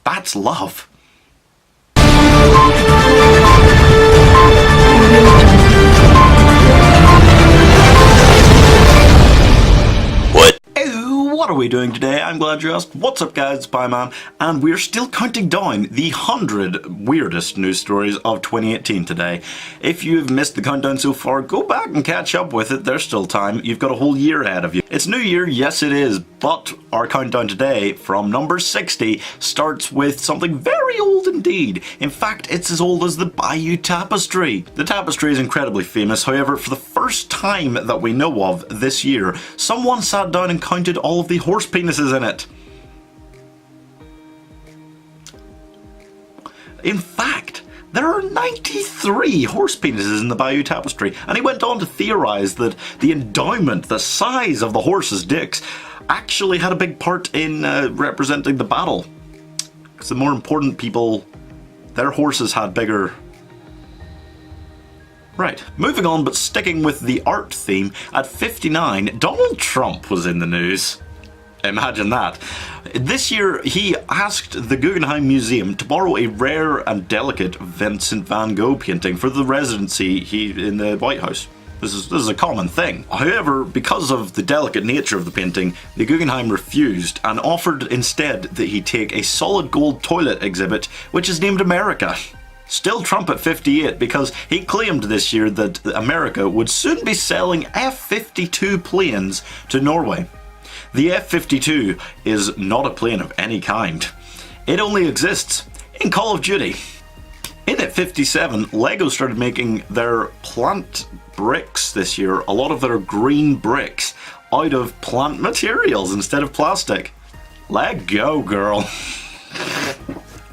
That's love. What are we doing today? I'm glad you asked. What's up guys, Pie Man, and we're still counting down the 100 weirdest news stories of 2018 today. If you've missed the countdown so far, go back and catch up with it, there's still time. You've got a whole year ahead of you. It's New Year, yes it is, but our countdown today from number 60 starts with something very old indeed. In fact, it's as old as the Bayeux Tapestry. The tapestry is incredibly famous, however, for the first time that we know of this year, someone sat down and counted all of the horse penises in it. In fact, there are 93 horse penises in the Bayeux Tapestry, and he went on to theorize that the endowment, the size of the horses' dicks, actually had a big part in representing the battle. Because the more important people, their horses had bigger. Right, moving on, but sticking with the art theme, at 59, Donald Trump was in the news. Imagine that. This year, he asked the Guggenheim Museum to borrow a rare and delicate Vincent van Gogh painting for the residency in the White House. This is a common thing. However, because of the delicate nature of the painting, the Guggenheim refused and offered instead that he take a solid gold toilet exhibit, which is named America. Still Trump at 58 because he claimed this year that America would soon be selling F-52 planes to Norway. The F-52 is not a plane of any kind. It only exists in Call of Duty. In at 57, LEGO started making their plant bricks this year, a lot of their green bricks, out of plant materials instead of plastic. Let go, girl.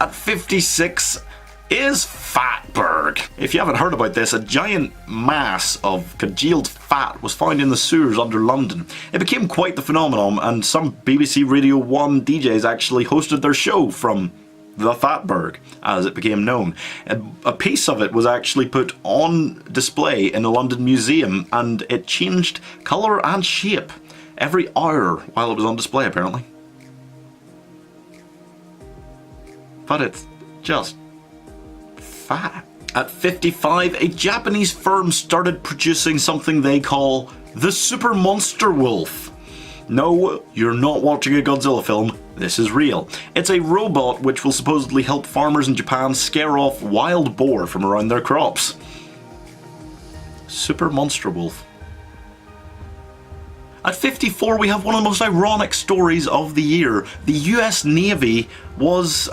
At 56 is Fatberg. If you haven't heard about this, a giant mass of congealed fat was found in the sewers under London. It became quite the phenomenon, and some BBC Radio 1 DJs actually hosted their show from the Fatberg, as it became known. A piece of it was actually put on display in the London Museum, and it changed colour and shape every hour while it was on display, apparently. But it's just fat. At 55, a Japanese firm started producing something they call the Super Monster Wolf. No, you're not watching a Godzilla film, this is real. It's a robot which will supposedly help farmers in Japan scare off wild boar from around their crops. Super Monster Wolf. At 54, we have one of the most ironic stories of the year. The US Navy was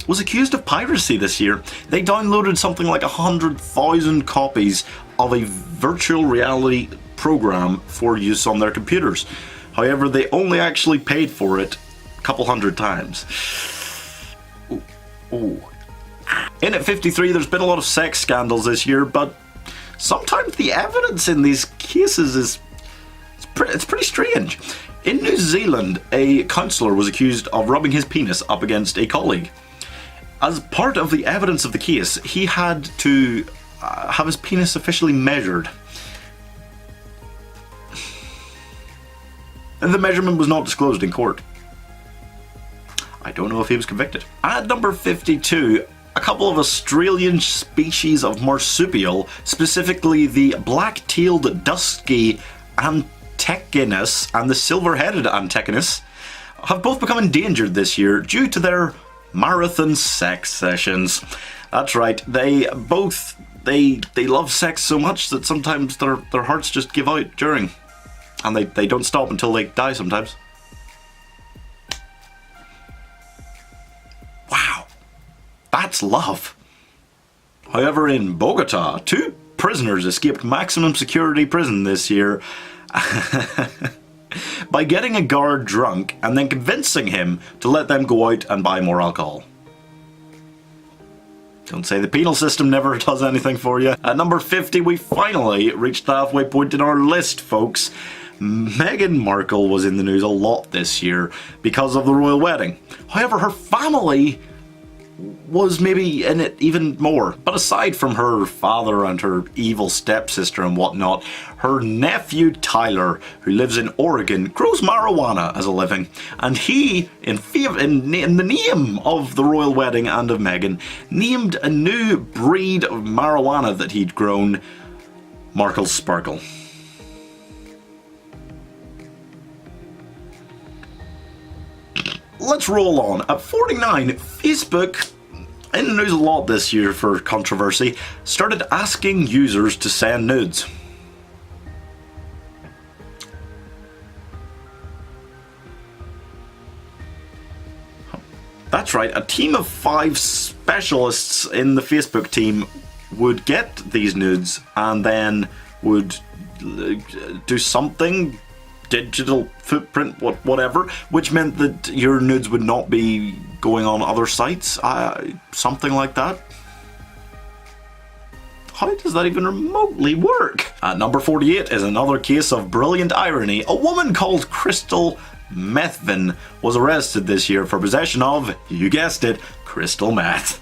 accused of piracy this year. They downloaded something like 100,000 copies of a virtual reality program for use on their computers. However, they only actually paid for it a couple hundred times. Ooh. In at 53, there's been a lot of sex scandals this year, but sometimes the evidence in these cases is it's pretty strange. In New Zealand, a counsellor was accused of rubbing his penis up against a colleague. As part of the evidence of the case, he had to have his penis officially measured. And the measurement was not disclosed in court. I don't know if he was convicted. At number 52, a couple of Australian species of marsupial, specifically the black-tailed dusky Antechinus and the silver-headed Antechinus, have both become endangered this year due to their marathon sex sessions. That's right, they love sex so much that sometimes their hearts just give out during, and they don't stop until they die sometimes. Wow, that's love. However, in Bogota, 2 prisoners escaped maximum security prison this year by getting a guard drunk and then convincing him to let them go out and buy more alcohol. Don't say the penal system never does anything for you. At number 50, we finally reached the halfway point in our list, folks. Meghan Markle was in the news a lot this year because of the royal wedding. However, her family was maybe in it even more. But aside from her father and her evil stepsister and whatnot, her nephew Tyler, who lives in Oregon, grows marijuana as a living, and he, in the name of the royal wedding and of Meghan, named a new breed of marijuana that he'd grown Markle Sparkle. Let's roll on. At 49, Facebook, in the news a lot this year for controversy, started asking users to send nudes. That's right, a team of 5 specialists in the Facebook team would get these nudes and then would do something, digital footprint, whatever, which meant that your nudes would not be going on other sites, something like that. How does that even remotely work? At number 48 is another case of brilliant irony. A woman called Crystal Methvin was arrested this year for possession of, you guessed it, crystal meth.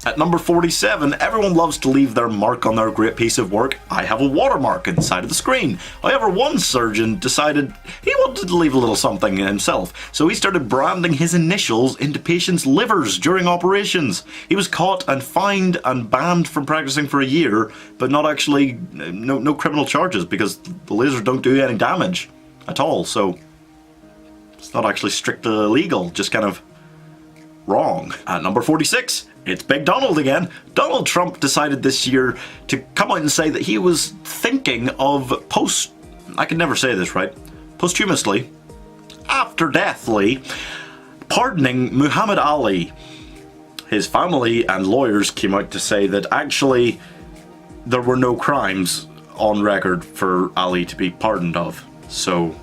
At number 47, everyone loves to leave their mark on their great piece of work. I have a watermark inside of the screen. However, one surgeon decided he wanted to leave a little something himself, so he started branding his initials into patients' livers during operations. He was caught and fined and banned from practicing for a year, but not actually, no criminal charges, because the lasers don't do any damage at all, so it's not actually strictly illegal, just kind of wrong. At number 46, it's Big Donald again. Donald Trump decided this year to come out and say that he was thinking of I can never say this right, posthumously, after deathly, pardoning Muhammad Ali. His family and lawyers came out to say that actually there were no crimes on record for Ali to be pardoned of, so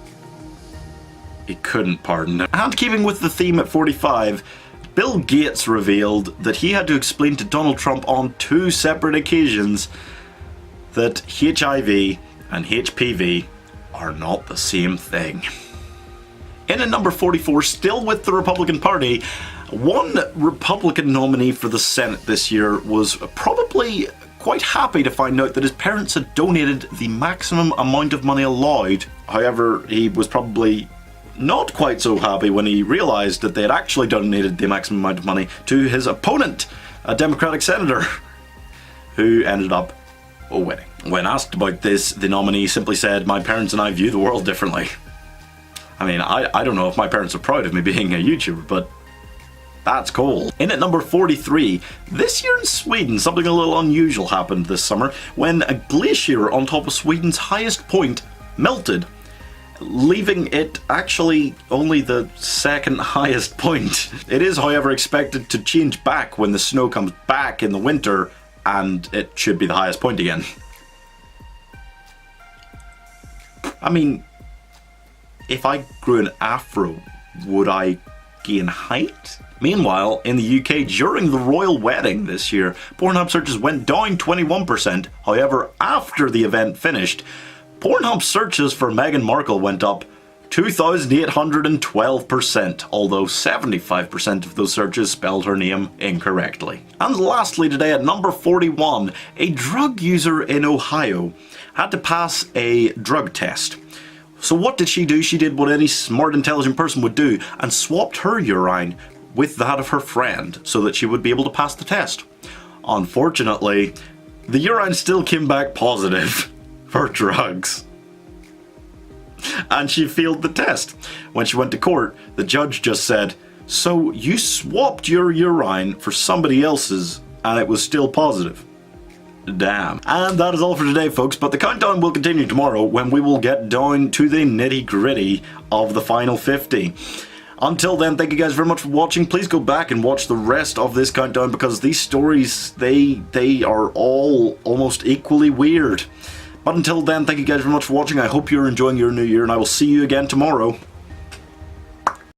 he couldn't pardon him. And keeping with the theme at 45, Bill Gates revealed that he had to explain to Donald Trump on 2 separate occasions that HIV and HPV are not the same thing. In at number 44, still with the Republican Party, one Republican nominee for the Senate this year was probably quite happy to find out that his parents had donated the maximum amount of money allowed. However, he was probably not quite so happy when he realised that they had actually donated the maximum amount of money to his opponent, a Democratic senator, who ended up winning. When asked about this, the nominee simply said, "My parents and I view the world differently." I mean, I don't know if my parents are proud of me being a YouTuber, but that's cool. In at number 43, this year in Sweden, something a little unusual happened this summer when a glacier on top of Sweden's highest point melted, leaving it actually only the second highest point. It is, however, expected to change back when the snow comes back in the winter, and it should be the highest point again. I mean, if I grew an afro, would I gain height? Meanwhile, in the UK, during the royal wedding this year, Pornhub searches went down 21%. However, after the event finished, Pornhub searches for Meghan Markle went up 2,812%, although 75% of those searches spelled her name incorrectly. And lastly today at number 41, a drug user in Ohio had to pass a drug test. So what did she do? She did what any smart, intelligent person would do and swapped her urine with that of her friend so that she would be able to pass the test. Unfortunately, the urine still came back positive for drugs, and she failed the test. When she went to court, the judge just said, "So you swapped your urine for somebody else's and it was still positive." Damn. And that is all for today, folks, but the countdown will continue tomorrow when we will get down to the nitty-gritty of the final 50. Until then, thank you guys very much for watching. Please go back and watch the rest of this countdown because these stories, they are all almost equally weird. But until then, thank you guys very much for watching. I hope you're enjoying your new year, and I will see you again tomorrow.